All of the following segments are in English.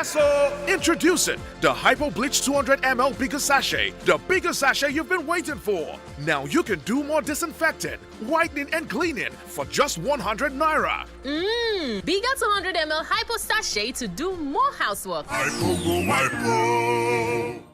So, introducing the Hypo Bleach 200 ml bigger sachet, the bigger sachet you've been waiting for. Now you can do more disinfecting, whitening, and cleaning for just 100 naira. Bigger 200 ml Hypo sachet to do more housework. Hypo go hypo.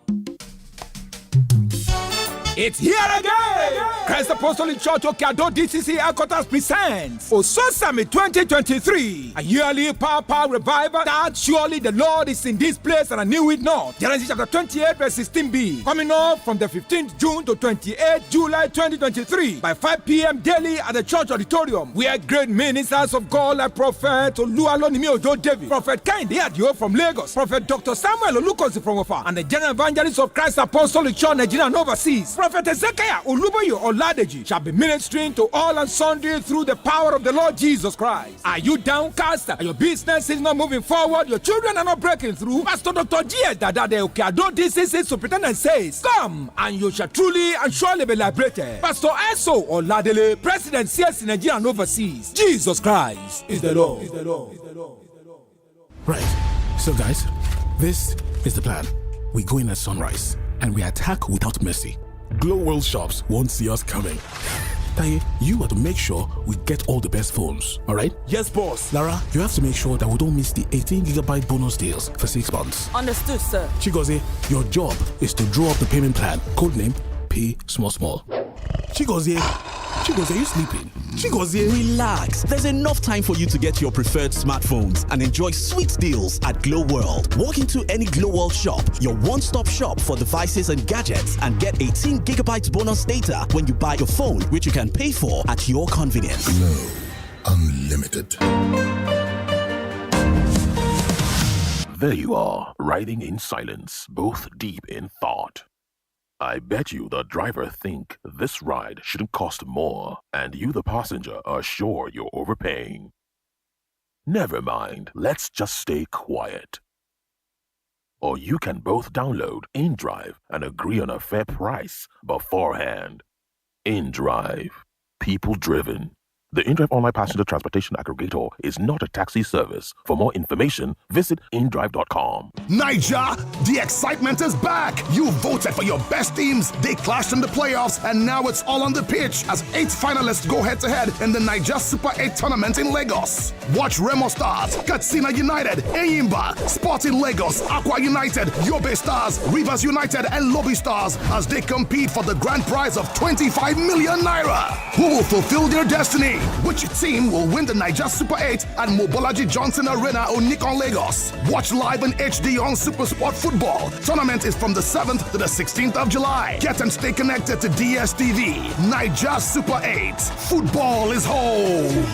It's here again! Christ Apostolic Church Okeado DCC Headquarters presents Oso Summit 2023, a yearly power revival that surely the Lord is in this place and I knew it not. Genesis chapter 28 verse 16b, coming up from the 15th June to 28th July 2023 by 5 p.m. daily at the church auditorium, where great ministers of God like Prophet Oluwalonimi Ojo David, Prophet Kehinde Adio from Lagos, Prophet Dr. Samuel Olukosi from Ofa, and the General Evangelist of Christ Apostolic Church Nigeria and overseas, Prophet Ezekiel Oluboyo Oladeji, shall be ministering to all and sundry through the power of the Lord Jesus Christ. Are you downcast? Are your business is not moving forward? Your children are not breaking through? Pastor Dr. G.S. Dada de Okeado DCC Superintendent says, come and you shall truly and surely be liberated. Pastor Eso Oladele, President CSC Nigeria and overseas. Jesus Christ is the Lord. Is the Lord. Is the Lord. Is the Lord. Right. So guys, this is the plan. We go in at sunrise and we attack without mercy. Glow World Shops won't see us coming. Taye, you have to make sure we get all the best phones, alright? Yes, boss. Lara, you have to make sure that we don't miss the 18GB bonus deals for 6 months. Understood, sir. Chigozie, your job is to draw up the payment plan. Codename Pay Small Small. Chigozie, are you sleeping? Chigozie. Relax. There's enough time for you to get your preferred smartphones and enjoy sweet deals at Glow World. Walk into any Glow World shop, your one-stop shop for devices and gadgets, and get 18GB bonus data when you buy your phone, which you can pay for at your convenience. Glow Unlimited. There you are, riding in silence, both deep in thought. I bet you the driver think this ride shouldn't cost more, and you the passenger are sure you're overpaying. Never mind, let's just stay quiet. Or you can both download InDrive and agree on a fair price beforehand. InDrive, people driven. The InDrive online passenger transportation aggregator is not a taxi service. For more information, visit indrive.com. Niger, the excitement is back. You voted for your best teams. They clashed in the playoffs, and now it's all on the pitch as 8 finalists go head-to-head in the Niger Super 8 tournament in Lagos. Watch Remo Stars, Katsina United, Eyimba, Sporting Lagos, Aqua United, Yobe Stars, Rivers United, and Lobby Stars as they compete for the grand prize of 25 million naira. Who will fulfill their destiny? Which team will win the Niger Super 8 at Mobolaji Johnson Arena on Nikon Lagos? Watch live in HD on Super Sport Football. Tournament is from the 7th to the 16th of July. Get and stay connected to DSTV. Niger Super 8. Football is home.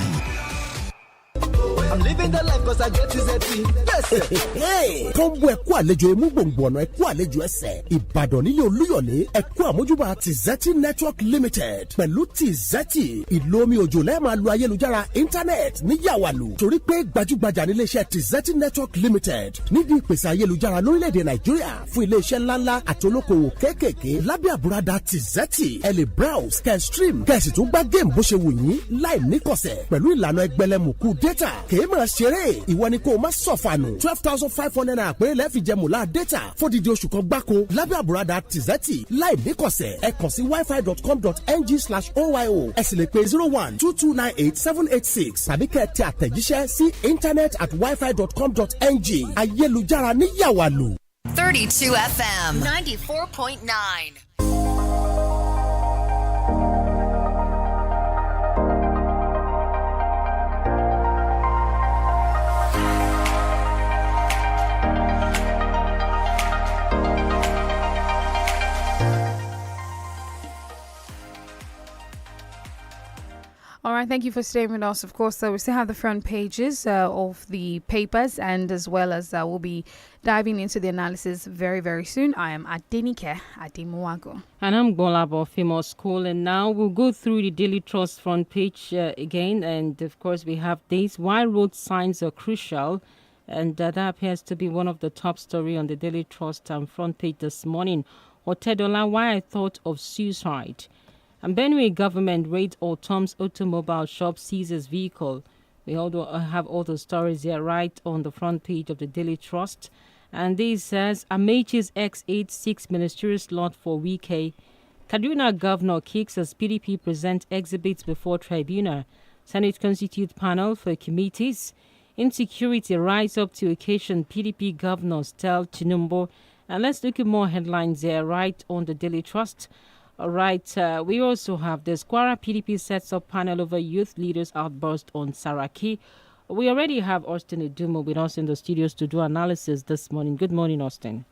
I'm living the life cause I get Tizeti. Yes. Hey. Combo ẹ̀kú àlejò emu gbòǹgbò ọ̀nà ẹ̀kú àlejò ẹsẹ̀. Ìbàdàn nílé Olúyọ̀lé ẹ̀kú àmójúbà Tizeti Network Limited. Pẹ̀lú Tizeti, ìlò omi òjò lẹ́ẹ̀ máa lo ayélujára internet ní Yàwàlù. Torí pé gbajúgbajà ní iléeṣẹ́ Tizeti Network Limited. Nídìí ìpèsè ayélujára lórílẹ̀‐èdè Nàìjíríà fún iléeṣẹ́ ńláńlá àti olókoòwò kéékèèké lábẹ́ àbúradà Tizeti. Ẹ lè browse, kẹ́ stream, kẹ́ sì tún gbá géèmù bó ṣe wù yín láì níkọ̀sẹ̀ pẹ̀lú ìlànà ẹgbẹ̀lẹ́mùkú data. Kèémà ṣeré ìwọ ni kò má sọ̀fànù 12,500 naira péré lẹ́ẹ̀fì jẹ mùlá data fódìdí oṣù kan gbáko lábẹ́ àbúradà Tizeti láì níkọ̀sẹ̀ ẹ kàn sí wifi.com.ng/oyo ẹ sì lè pe 0122987886 tàbí kẹ́ ẹ tẹ àtẹ̀jíṣẹ́ sí internet@wifi.com.ng ayélujára ní Yàwàlù. 32 FM 94.9. All right, thank you for staying with us. Of course, we still have the front pages of the papers, and as well as we'll be diving into the analysis very, very soon. I am Adenike Ademuwago. And I'm GBOLABO Famous School. And now we'll go through the Daily Trust front page again. And, of course, we have this. Why road signs are crucial. And that appears to be one of the top story on the Daily Trust front page this morning. Otedola, why I thought of suicide. And Benue government raids Otom's automobile shop, seizes vehicle. We all have all the stories here right on the front page of the Daily Trust. And this says, Amechi's X86 ministerial slot for Wike. Kaduna governor kicks as PDP present exhibits before tribunal. Senate constitute panel for committees. Insecurity rise up to occasion, PDP governors tell Tinubu. And let's look at more headlines there right on the Daily Trust. All right, we also have the Squara PDP sets up panel over youth leaders outburst on Saraki. We already have Austin Edumo with us in the studios to do analysis this morning. Good morning, Austin.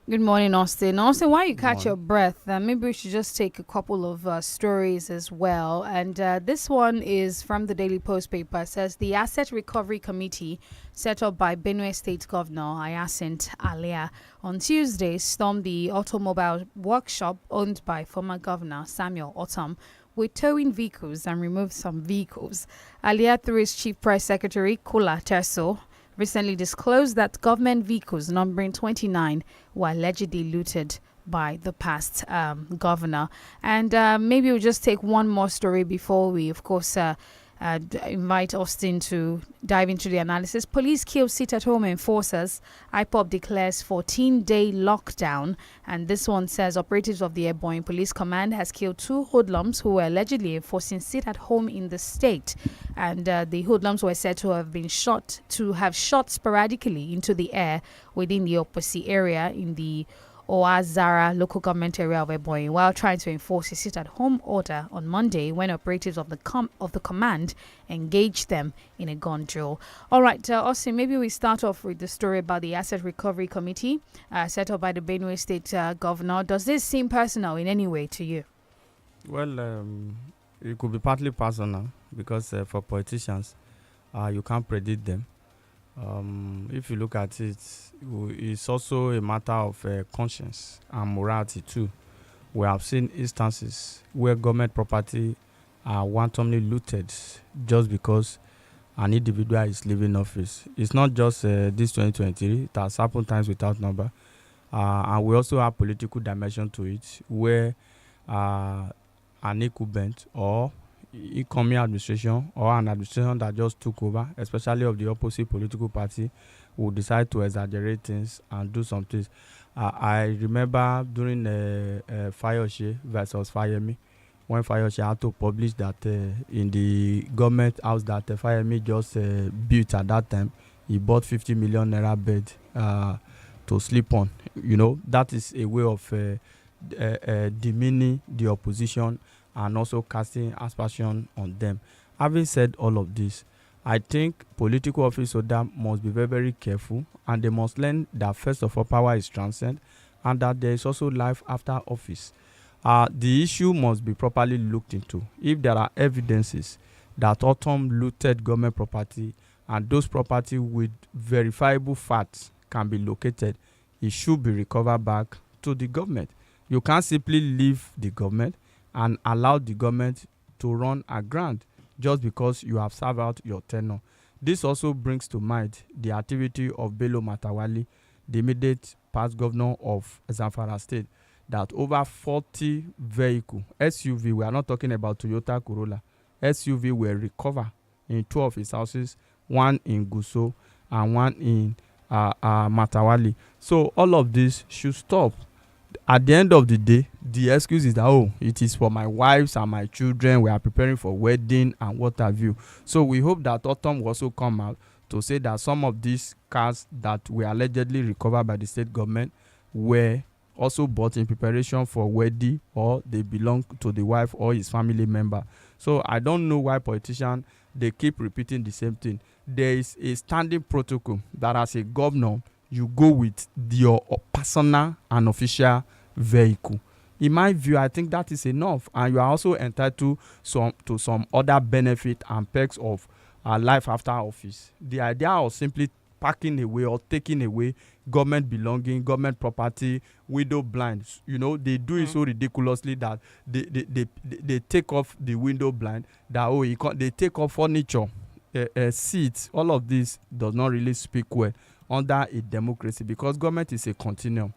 Good morning, Austin. Austin, while you catch your breath, maybe we should just take a couple of stories as well. And this one is from the Daily Post paper. It says the Asset Recovery Committee set up by Benue State Governor Hyacinthe Alia on Tuesday stormed the automobile workshop owned by former Governor Samuel Otom with towing vehicles and removed some vehicles. Alia, through his Chief Press Secretary, Kula Terso, recently disclosed that government vehicles numbering 29 were allegedly looted by the past governor. And maybe we'll just take one more story before we, of course, invite Austin to dive into the analysis. Police kill sit-at-home enforcers. IPOB declares 14-day lockdown. And this one says operatives of the Airborne Police Command has killed 2 hoodlums who were allegedly enforcing sit-at-home in the state. And the hoodlums were said to have shot sporadically into the air within the Oposi area in the Oazara local government area of Ebonyi while trying to enforce a sit-at-home order on Monday when operatives of the command engaged them in a gun drill. All right, Austin, maybe we start off with the story about the Asset Recovery Committee set up by the Benue State Governor. Does this seem personal in any way to you? Well, it could be partly personal because for politicians, you can't predict them. If you look at it, it's also a matter of conscience and morality too. We have seen instances where government property are wantonly looted just because an individual is leaving office. It's not just this 2023, it has happened times without number. And we also have political dimension to it where an incumbent or incoming administration or an administration that just took over, especially of the opposite political party, will decide to exaggerate things and do some things. I remember during Fayoshe versus Fayemi, when Fayoshe had to publish that in the government house that Fayemi just built at that time, he bought 50 million naira bed to sleep on. You know, that is a way of demeaning the opposition and also casting aspersion on them. Having said all of this, I think political office holder must be very, very careful, and they must learn that first of all, power is transcend, and that there is also life after office. The issue must be properly looked into. If there are evidences that Autumn looted government property, and those property with verifiable facts can be located, it should be recovered back to the government. You can't simply leave the government and allow the government to run aground just because you have served out your tenure. This also brings to mind the activity of Bello Matawali, the immediate past governor of Zamfara State, that over 40 vehicles, SUV, we are not talking about Toyota Corolla, SUV were recovered in 2 of his houses, one in Guso and one in Matawali. So all of this should stop. At the end of the day, the excuse is that, oh, it is for my wives and my children, we are preparing for wedding and what have you. So we hope that Autumn will also come out to say that some of these cars that were allegedly recovered by the state government were also bought in preparation for wedding, or they belong to the wife or his family member. So I don't know why politicians, they keep repeating the same thing. There is a standing protocol that as a governor, you go with your personal and official vehicle. In my view, I think that is enough, and you are also entitled to some other benefit and perks of life after office. The idea of simply packing away or taking away government belonging, government property, window blinds, you know, they do it so ridiculously that they take off the window blind, that they take off furniture, seats. All of this does not really speak well under a democracy, because government is a continuum.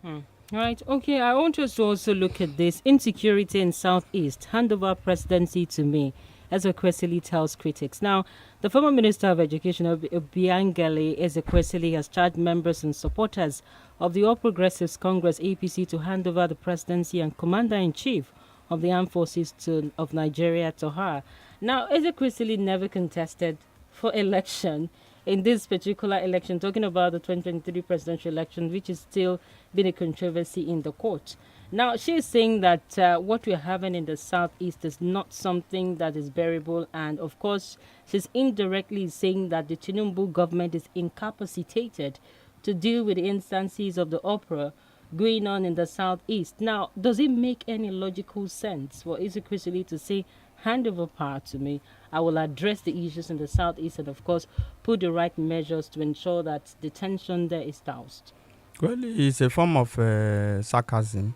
Right. Okay. I want us to also look at this insecurity in Southeast. Hand over presidency to me. Ezekwesili tells critics. Now, the former Minister of Education, Obiangeli Ezekwesili, has charged members and supporters of the All Progressives Congress APC to hand over the presidency and commander-in-chief of the armed forces of Nigeria to her. Now, Ezekwesili never contested for election in this particular election, talking about the 2023 presidential election, which is still been a controversy in the court. Now, she is saying that what we're having in the southeast is not something that is bearable. And, of course, she's indirectly saying that the Tinubu government is incapacitated to deal with the instances of the opera going on in the southeast. Now, does it make any logical sense for Ezekwesili to say, hand over power to me, I will address the issues in the southeast and, of course, put the right measures to ensure that the tension there is doused? Well, it's a form of sarcasm.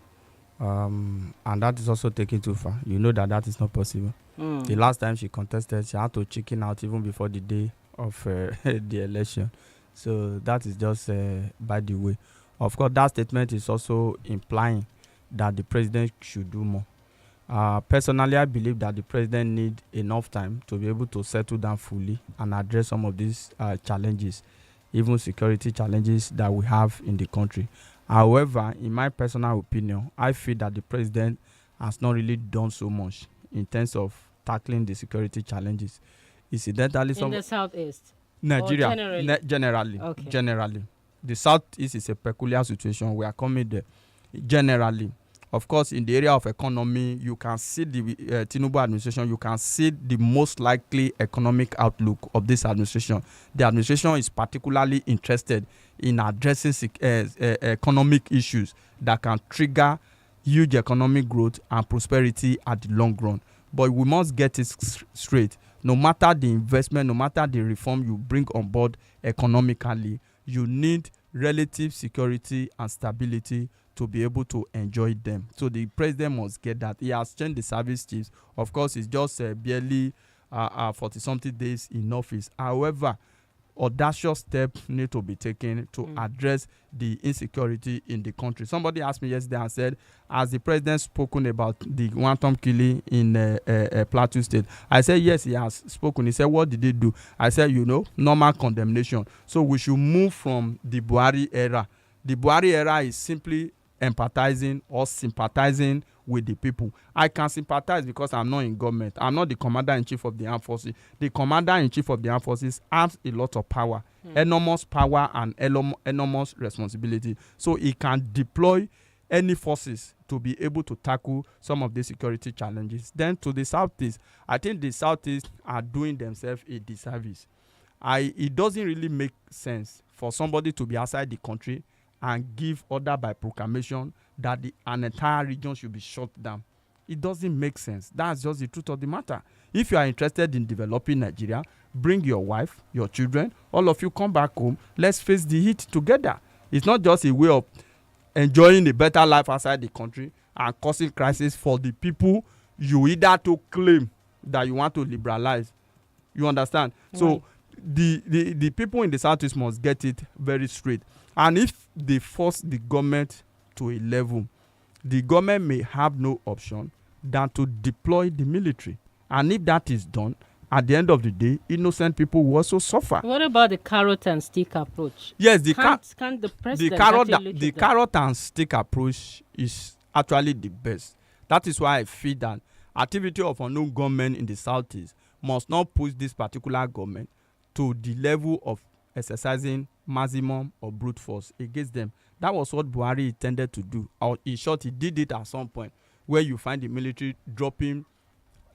And that is also taken too far. You know that is not possible. The last time she contested, she had to chicken out even before the day of the election. So that is just by the way. Of course, that statement is also implying that the president should do more. Personally, I believe that the president needs enough time to be able to settle down fully and address some of these challenges, even security challenges that we have in the country. However, in my personal opinion, I feel that the president has not really done so much in terms of tackling the security challenges. Incidentally, in the southeast, Nigeria, generally, okay. Generally, the southeast is a peculiar situation. We are coming there. Generally, of course, in the area of economy, you can see the Tinubu administration. You can see the most likely economic outlook of this administration. The administration is particularly interested in addressing economic issues that can trigger huge economic growth and prosperity at the long run. But we must get it straight. No matter the investment, no matter the reform you bring on board economically, you need relative security and stability to be able to enjoy them. So the president must get that. He has changed the service chiefs. Of course, it's just barely 40-something days in office. However, audacious steps need to be taken to address the insecurity in the country. Somebody asked me yesterday and said, has the president spoken about the quantum killing in Plateau State? I said, yes, he has spoken. He said, what did they do? I said, normal condemnation. So we should move from the Buhari era. The Buhari era is simply empathizing or sympathizing with the people. I can sympathize because I'm not in government. I'm not the commander-in-chief of the armed forces. The commander-in-chief of the armed forces has a lot of power, enormous power and enormous responsibility. So he can deploy any forces to be able to tackle some of the security challenges. Then to the southeast, I think the southeast are doing themselves a disservice. It doesn't really make sense for somebody to be outside the country and give order by proclamation that an entire region should be shut down. It doesn't make sense. That's just the truth of the matter. If you are interested in developing Nigeria, bring your wife, your children, all of you come back home. Let's face the heat together. It's not just a way of enjoying a better life outside the country and causing crisis for the people you either to claim that you want to liberalize. You understand? Right. So the people in the southeast must get it very straight. And if they force the government to a level, the government may have no option than to deploy the military. And if that is done, at the end of the day, innocent people will also suffer. What about the carrot and stick approach? Yes, can't the president the carrot and stick approach is actually the best. That is why I feel that activity of unknown government in the southeast must not push this particular government to the level of exercising maximum or brute force against them. That was what Buhari intended to do. Or in short, he did it at some point where you find the military dropping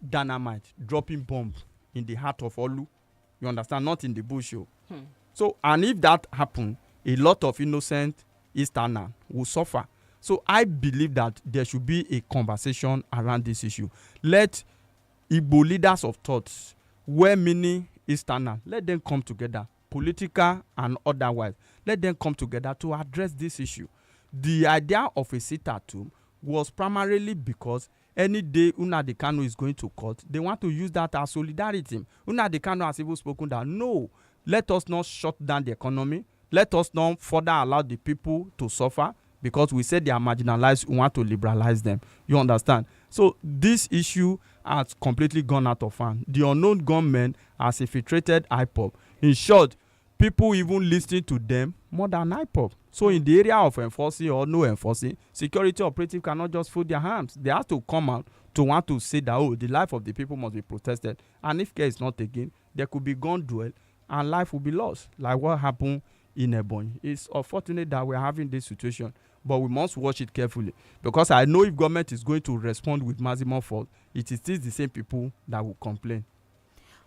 dynamite, dropping bombs in the heart of Olu. You understand? Not in the bush. So, and if that happened, a lot of innocent Easterners will suffer. So I believe that there should be a conversation around this issue. Let Igbo leaders of thoughts, where many Easterners, let them come together, political and otherwise. Let them come together to address this issue. The idea of a sit-at-home was primarily because any day Nnamdi Kanu is going to court, they want to use that as solidarity. Nnamdi Kanu has even spoken that, no, let us not shut down the economy. Let us not further allow the people to suffer because we said they are marginalized. We want to liberalize them. You understand? So this issue has completely gone out of hand. The unknown gunmen has infiltrated IPOB. In short, people even listening to them more than IPOB. So in the area of enforcing or no enforcing, security operative cannot just fold their hands. They have to come out to want to say that, oh, the life of the people must be protested. And if care is not taken, there could be gun duel and life will be lost, like what happened in Ebonyi. It's unfortunate that we're having this situation, but we must watch it carefully, because I know if government is going to respond with maximum force, it is still the same people that will complain.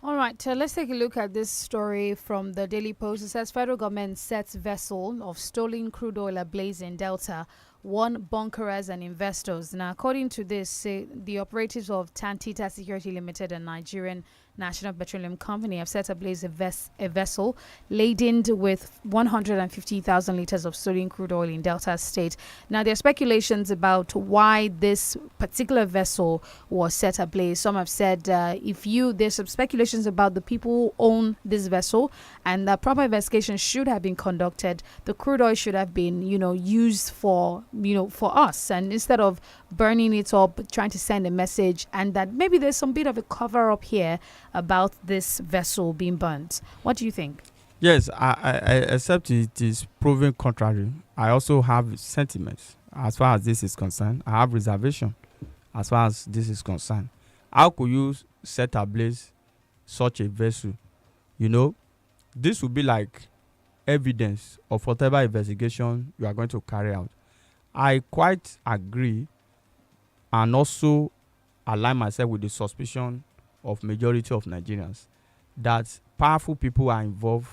All right, let's take a look at this story from the Daily Post. It says federal government sets vessel of stolen crude oil ablaze in Delta, warn bunkerers and investors. Now, according to this, the operatives of Tantita Security Limited and Nigerian National Petroleum Company have set ablaze a vessel laden with 150,000 liters of stolen crude oil in Delta State. Now, there are speculations about why this particular vessel was set ablaze. Some have said there's some speculations about the people who own this vessel, and the proper investigation should have been conducted. The crude oil should have been, used for us, and instead of burning it up, trying to send a message, and that maybe there's some bit of a cover up here about this vessel being burnt. What do you think? Yes, I accept it is proven contrary. I also have sentiments as far as this is concerned. I have reservation as far as this is concerned. How could you set ablaze such a vessel? This would be like evidence of whatever investigation you are going to carry out. I quite agree and also align myself with the suspicion of majority of Nigerians that powerful people are involved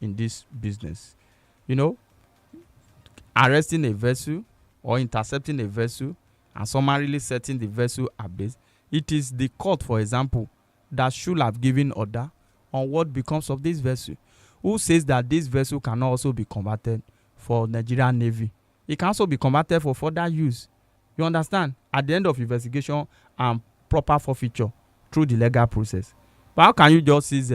in this business. Arresting a vessel or intercepting a vessel and summarily setting the vessel ablaze. It is the court, for example, that should have given order on what becomes of this vessel. Who says that this vessel can also be converted for Nigerian Navy? It can also be converted for further use. You understand? At the end of investigation and proper forfeiture through the legal process. But how can you just seize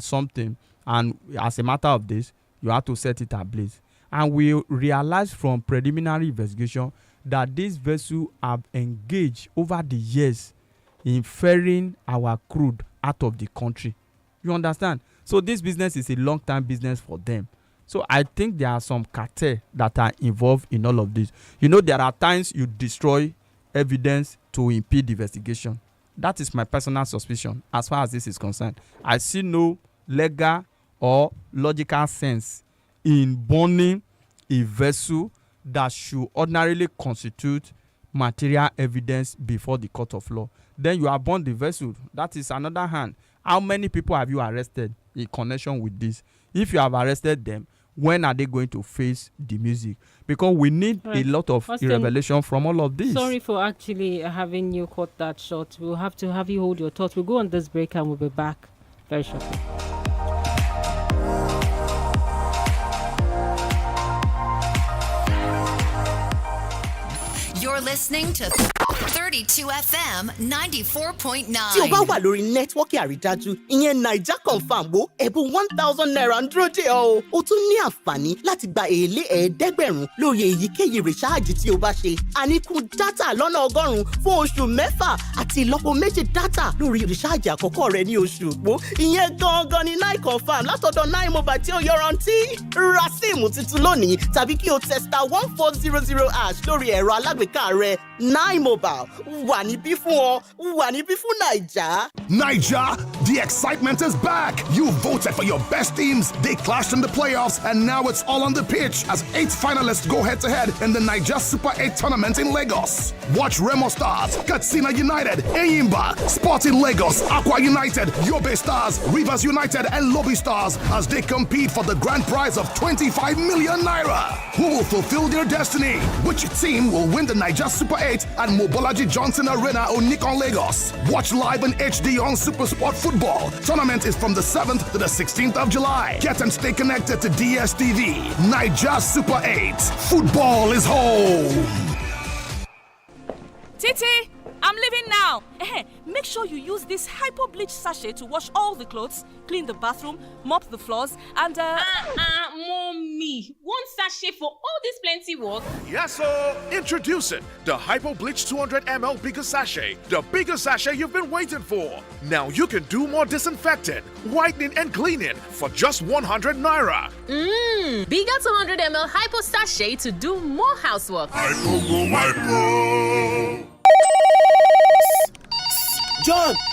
something and as a matter of this, you have to set it ablaze? And we realize from preliminary investigation that this vessel have engaged over the years in ferrying our crude out of the country. You understand? So this business is a long-term business for them. So I think there are some cartel that are involved in all of this. There are times you destroy evidence to impede investigation. That is my personal suspicion as far as this is concerned. I see no legal or logical sense in burning a vessel that should ordinarily constitute material evidence before the court of law. Then you have burned the vessel. That is another hand. How many people have you arrested in connection with this? If you have arrested them, when are they going to face the music? Because we need a lot of revelation from all of this. Sorry for actually having you cut that short. We'll have to have you hold your thoughts. We'll go on this break and we'll be back very shortly. You're listening to 32 FM 94.9. Tí o bá wà lórí nẹ́tíwọ́ọ̀kì àrídájú, ìyẹn Naija Confirm wo ẹ̀bùn 1,000 naira ń dúró dè ọ́. O tún ní àǹfààní láti gba èlé ẹ̀ẹ́dẹ́gbẹ̀rún lórí èyíkéyìí rìsáàjì tí o bá ṣe. Àníkún dátà lọ́nà 100 fún oṣù 6 àti ìlọ́po méjì dátà lórí rìsáàjì àkọ́kọ́ rẹ ní oṣù Ògbó. Ìyẹn gangan ni Naija Confirm látọ̀dọ̀ Nine Mobile tí ó yọrantí. Ra síìmù tuntun lónìí tàbí kí o testa 1400# lórí ẹ̀rọ alágbèéká rẹ. Nine Mobile wà níbí fún ọ, wà níbí fún Naija. Naija, the excitement is back. You voted for your best teams. They clashed in the playoffs, and now it's all on the pitch as 8 finalists go head-to-head in the Naija Super 8 tournament in Lagos. Watch Remo Stars, Katsina United, Enyimba, Sporting Lagos, Aqua United, Yobe Stars, Rivers United, and Lobby Stars as they compete for the grand prize of 25 million naira. Who will fulfill their destiny? Which team will win the Naija Super 8 and Mobolaji Johnson Arena Onikon Lagos? Watch live in HD on Super Sport Football. Tournament is from the 7th to the 16th of July. Get and stay connected to DSTV. Naija Super 8. Football is home. Titi, I'm leaving now. Make sure you use this hypo bleach sachet to wash all the clothes, clean the bathroom, mop the floors, and Mommy, one sachet for all this plenty work? Yes, sir. Introducing the Hypo Bleach 200 ml bigger sachet, the bigger sachet you've been waiting for. Now you can do more disinfecting, whitening, and cleaning for just 100 naira. Bigger 200 ml hypo sachet to do more housework.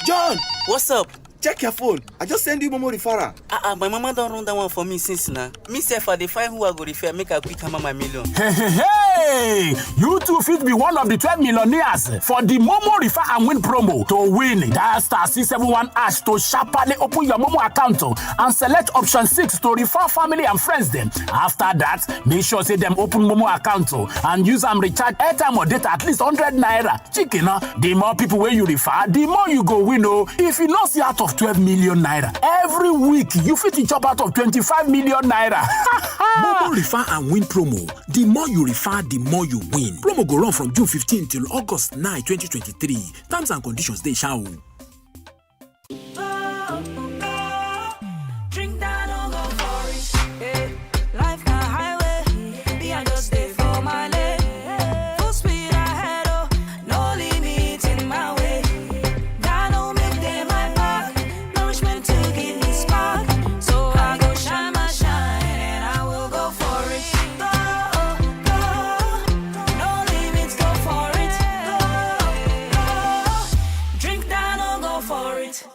John, what's up? Check your phone. I just send you Momo referral. My mama don't run that one for me since now. Me say for the find who I go refer, make a quick hammer my million. Hey! You too fit be one of the 12 millionaires for the Momo Refer and Win promo. To win, dial star 671 hash to sharply open your Momo account and select option 6 to refer family and friends them. After that, make sure say them open Momo account and use and recharge airtime or data at least 100 naira. Chicken, the more people where you refer, the more you go win. If you not see out of 12 million naira every week, you fit to chop out of 25 million naira. Momo Refer and Win promo. The more you refer, the more you win. Promo go run from June 15 till August 9, 2023. Terms and conditions they shall. drink that, don't go for it. Hey, life na highway, me I just stay for my lane. Full speed ahead, no limit in my way. God don't make them my back, nourishment to give me spark. So I go shine my shine and I will go for it. No limits, go for it. Drink that, don't go for it.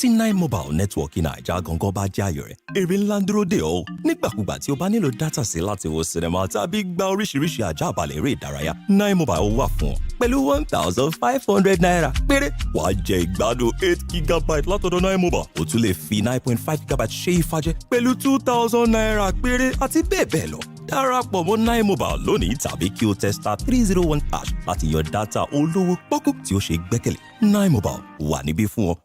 tí nine mobile network naija gangan bá jẹ́ ayọ̀ rẹ̀ èrè ńlá ń dúró dè ọ́ nígbàkúgbà tí o bá nílò dátà sí láti wo sinimá tàbí gba oríṣiríṣi àjàbalẹ̀ eré ìdárayá nine mobile wà fún ọ pẹ̀lú 1,500 naira péré wàá jẹ ìgbádùn 8 gigabyte látọ̀dọ̀ nine mobile o tún lè fi 9.5 gigabyte ṣe ìfàjẹ pẹ̀lú 2,000 naira péré àti bẹ́ẹ̀ bẹ́ẹ̀ lọ darapọ̀ mọ́ nine mobile lónìí tàbí kí o tẹ star 301 hash láti yan dátà olówó pọ́kú tí ó ṣe gbẹ́kẹ̀lé nine mobile wà níbí fún ọ.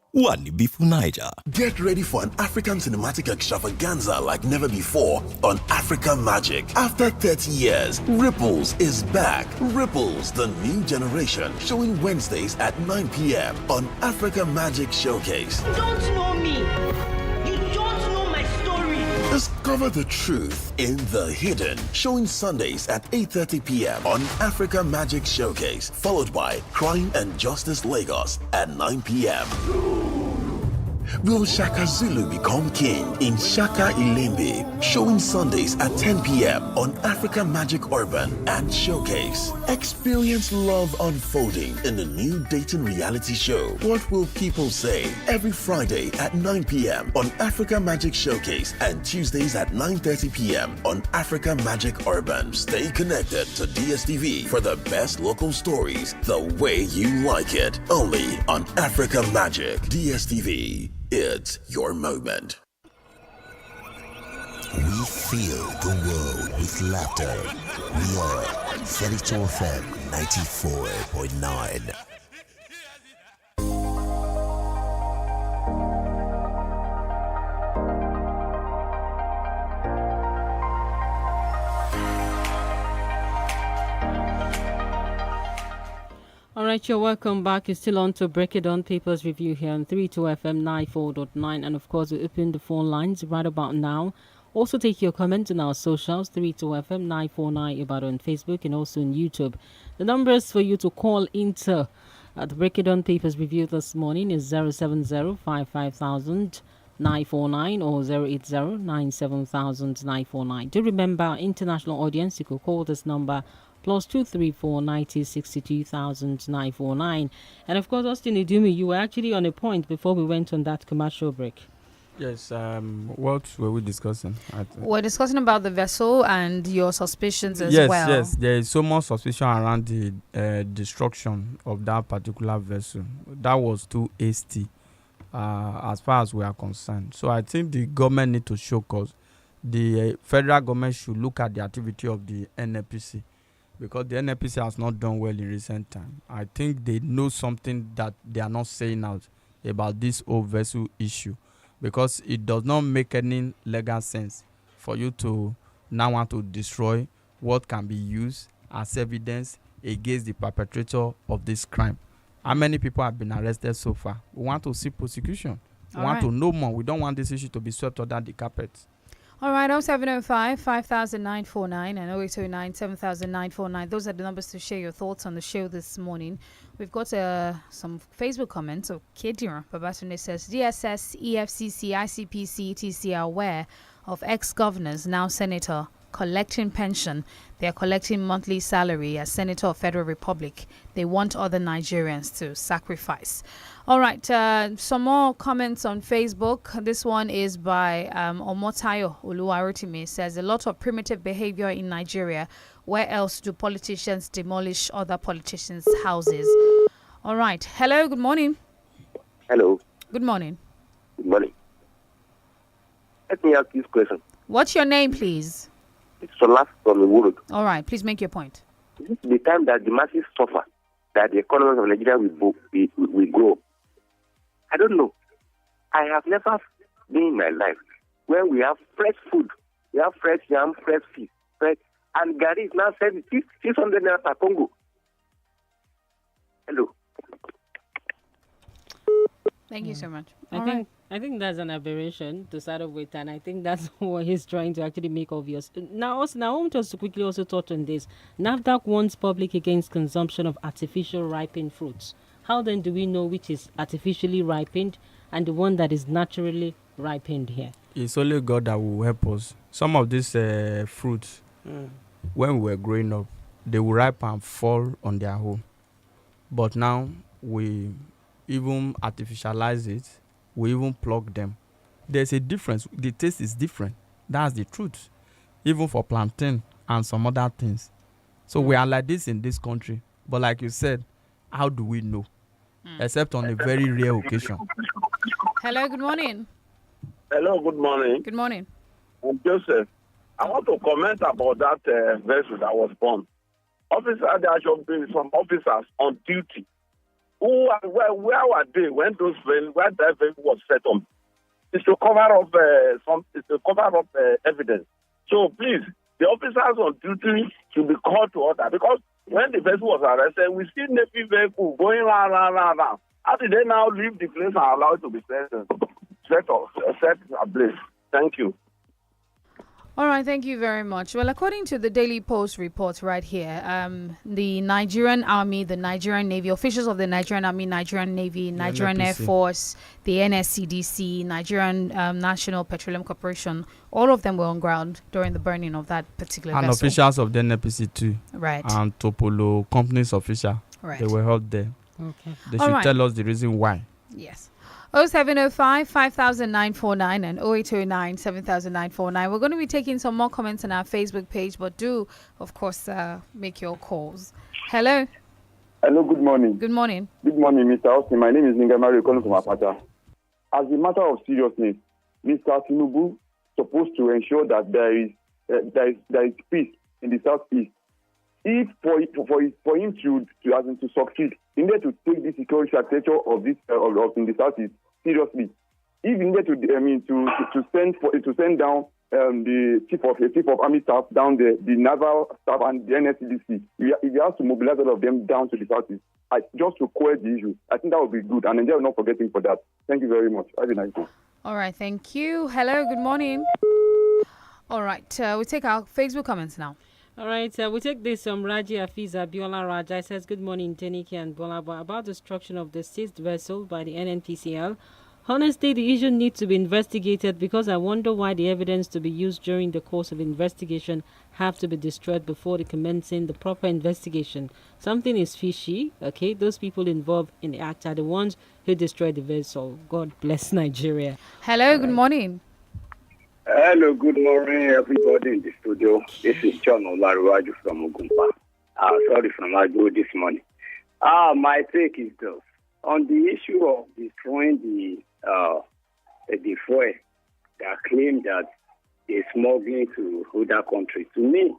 Naija. Get ready for an African cinematic extravaganza like never before on Africa Magic. After 30 years, Ripples is back. Ripples, the new generation, showing Wednesdays at 9 p.m. on Africa Magic Showcase. You don't know me. You don't know my story. Discover the truth in the hidden, showing Sundays at 8:30 p.m. on Africa Magic Showcase, followed by Crime and Justice Lagos at 9 p.m. Will Shaka Zulu become king in Shaka Ilembe? Showing Sundays at 10 p.m. on Africa Magic Urban and Showcase. Experience love unfolding in the new dating reality show. What Will People Say? Every Friday at 9 p.m. on Africa Magic Showcase and Tuesdays at 9:30 p.m. on Africa Magic Urban. Stay connected to DSTV for the best local stories the way you like it. Only on Africa Magic. DSTV. It's your moment. We fill the world with laughter. We are 32 FM 94.9. All right, you're welcome back. You're still on to Break It On Papers Review here on 32 FM 94.9. And of course, we open the phone lines right about now. Also, take your comments on our socials, 32 FM 949 about on Facebook and also on YouTube. The numbers for you to call into the Break It On Papers Review this morning is 070-55000 949 or 080-97000 Do remember, our international audience, you could call this number +234 90 62 949. And of course, Austin Idumi, you were actually on a point before we went on that commercial break. Yes, what were we discussing? We're discussing about the vessel and your suspicions as well. Yes, there is so much suspicion around the destruction of that particular vessel. That was too hasty as far as we are concerned. So I think the government need to show cause. The federal government should look at the activity of the NNPC, because the NNPC has not done well in recent time. I think they know something that they are not saying out about this old vessel issue, because it does not make any legal sense for you to now want to destroy what can be used as evidence against the perpetrator of this crime. How many people have been arrested so far? We want to see prosecution. We want to know more. We don't want this issue to be swept under the carpet. All right, 0705 5949 and 0809 7949. Those are the numbers to share your thoughts on the show this morning. We've got some Facebook comments. So, Kedira Babatunde says, DSS, EFCC, ICPC, ETC are aware of ex-governors, now senator, collecting pension. They are collecting monthly salary as Senator of Federal Republic. They want other Nigerians to sacrifice. All right, some more comments on Facebook. This one is by Omotayo Oluwarotimi. Says, a lot of primitive behavior in Nigeria. Where else do politicians demolish other politicians' houses? All right. Hello, good morning. Hello. Good morning. Good morning. Let me ask this question. What's your name, please? It's Solas from the world. All right, please make your point. Is it the time that the masses suffer that the economy of Nigeria will grow? I don't know. I have never been in my life where we have fresh food, we have fresh yam, fresh fish, and Gary is now 600 naira per Congo. Hello. Thank you so much. I think that's an aberration to start off with, and I think that's what he's trying to actually make obvious. Now, I want us to quickly also touch on this. NAFDAC warns public against consumption of artificial ripened fruits. How then do we know which is artificially ripened and the one that is naturally ripened here? It's only God that will help us. Some of these fruits, when we were growing up, they will ripen and fall on their own. But now we even artificialize it. We even plug them. There's a difference. The taste is different. That's the truth. Even for plantain and some other things. So we are like this in this country. But like you said, how do we know? Except on a very rare occasion. Hello, good morning. Hello, good morning. Good morning. I'm Joseph. I want to comment about that vessel that was bombed. There should be some officers on duty. Where were they when that vessel was set on? It's to cover up evidence. So please, the officers on duty should be called to order, because when the vessel was arrested, we see Navy vehicle going round. How did they now leave the place and allow it to be set ablaze? Thank you. All right, thank you very much. Well, according to the Daily Post report right here, the Nigerian Army, the Nigerian Navy, officials of the Nigerian Army, Nigerian Navy, Nigerian Air Force, the NSCDC, Nigerian National Petroleum Corporation, all of them were on ground during the burning of that particular vessel. And officials of the NPC too. Right. And Topolo company's official. Right. They were held there. Okay. They should tell us the reason why. Yes. 0705 5949 and 0809 7949. We're going to be taking some more comments on our Facebook page, but do, of course, make your calls. Hello. Hello, good morning. Good morning. Good morning, Mr. Austin. My name is Ningamari calling from Apata. As a matter of seriousness, Mr. Tinubu is supposed to ensure that there is peace in the southeast. If for him to succeed, he needed to take the security architecture of this in the southeast seriously. If he needed to send down the chief of army staff down there, the naval staff and the NSCDC, he has to mobilize all of them down to the southeast. Just to quell the issue. I think that would be good, and Nigeria will not forget him for that. Thank you very much. Have a nice day. All right, thank you. Hello, good morning. All right, we take our Facebook comments now. All right, we take this from Raji Afiz Abiola Raja. It says, good morning, Denike and Bolabo. About the destruction of the seized vessel by the NNPCL. Honestly, the issue needs to be investigated, because I wonder why the evidence to be used during the course of investigation have to be destroyed before commencing the proper investigation. Something is fishy, okay? Those people involved in the act are the ones who destroyed the vessel. God bless Nigeria. Hello, good morning. Hello, good morning, everybody in the studio. This is John Olaruwaju from Ogumpa. Sorry for my go this morning. My take is this. On the issue of destroying the fuel that claim that they're smuggling to other countries, to me,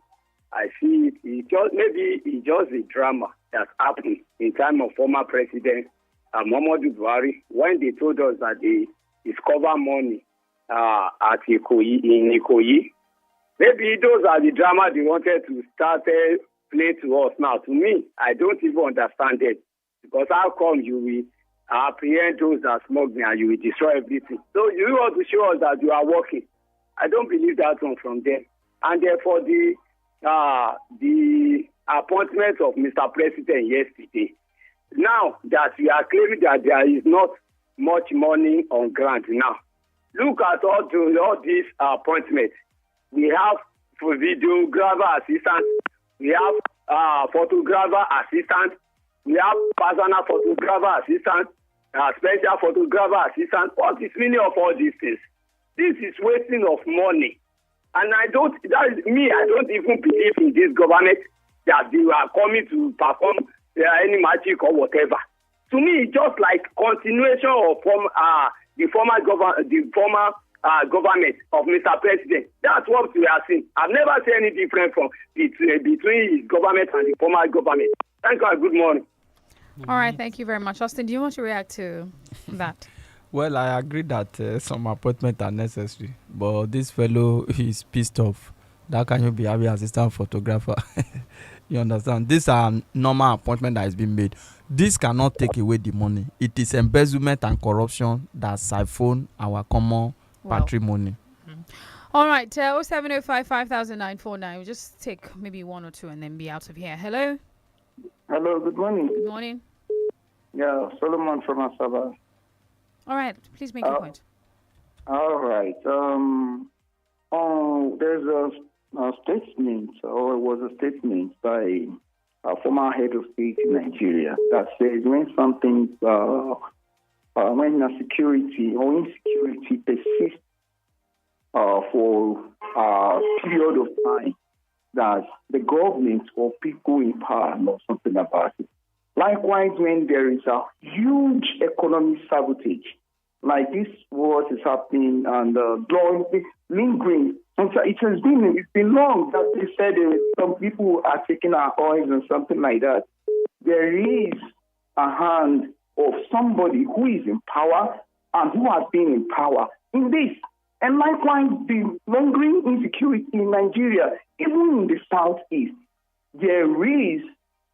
I see it's just a drama that happened in time of former President Muhammadu Buhari, when they told us that they discover money at Ikoyi, in Ikoyi. Maybe those are the drama they wanted to start play to us now. To me, I don't even understand it. Because how come you will apprehend those that smuggling and you will destroy everything? So you want to show us that you are working. I don't believe that one from them. And therefore the appointment of Mr. President yesterday. Now that we are claiming that there is not much money on grant now. Look at all these appointments. We have videographer assistant. We have photographer assistant. We have personal photographer assistant. Special photographer assistant. What is meaning of all these things? This is wasting of money. And I don't even believe in this government that they are coming to perform any magic or whatever. To me, it's just like continuation of the former government of Mr. President. That's what we are seeing. I've never seen any difference from between his government and the former government. Thank you and good morning. All right, thank you very much. Austin, do you want to react to that? Well, I agree that some appointments are necessary, but this fellow is pissed off. That can you be having assistant photographer? You understand? These are normal appointment that has been made. This cannot take away the money. It is embezzlement and corruption that siphon our common patrimony. All right, 0705 500949. We'll just take maybe one or two and then be out of here. Hello? Hello, good morning. Good morning. Yeah, Solomon from Asaba. All right, please make your point. All right. There's a statement, or it was a statement by a former head of state in Nigeria that says when something, when a security or insecurity persists for a period of time, that the government or people in power know something about it. Likewise, when there is a huge economic sabotage, like this, what is happening and lingering. And so it's been long that they said some people are taking our oils and something like that. There is a hand of somebody who is in power and who has been in power in this. And likewise, the lingering insecurity in Nigeria, even in the southeast, there is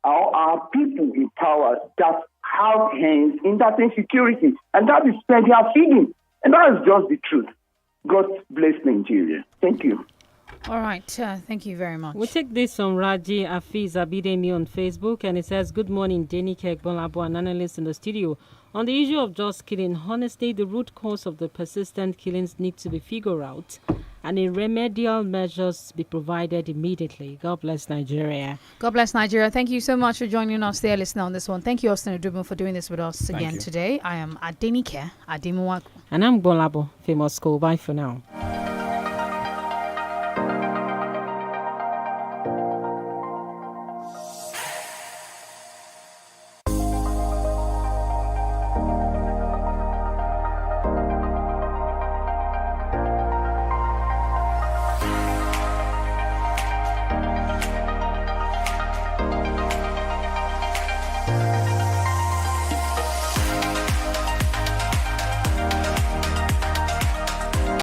our people in power that have hands in that insecurity. And that is where they are feeding. And that is just the truth. God bless Nigeria. Thank you. All right. Thank you very much. We'll take this from Raji Afiz Abidemi on Facebook, and it says, "Good morning, Denike, GBOLABO, and analysts in the studio. On the issue of just killing, honestly, the root cause of the persistent killings need to be figured out and a remedial measures be provided immediately. God bless Nigeria." God bless Nigeria. Thank you so much for joining us there, listener, on this one. Thank you, Austin Odumo, for doing this with us again today. I am Adenike Ademuwaku. And I'm GBOLABO, famous school. Bye for now.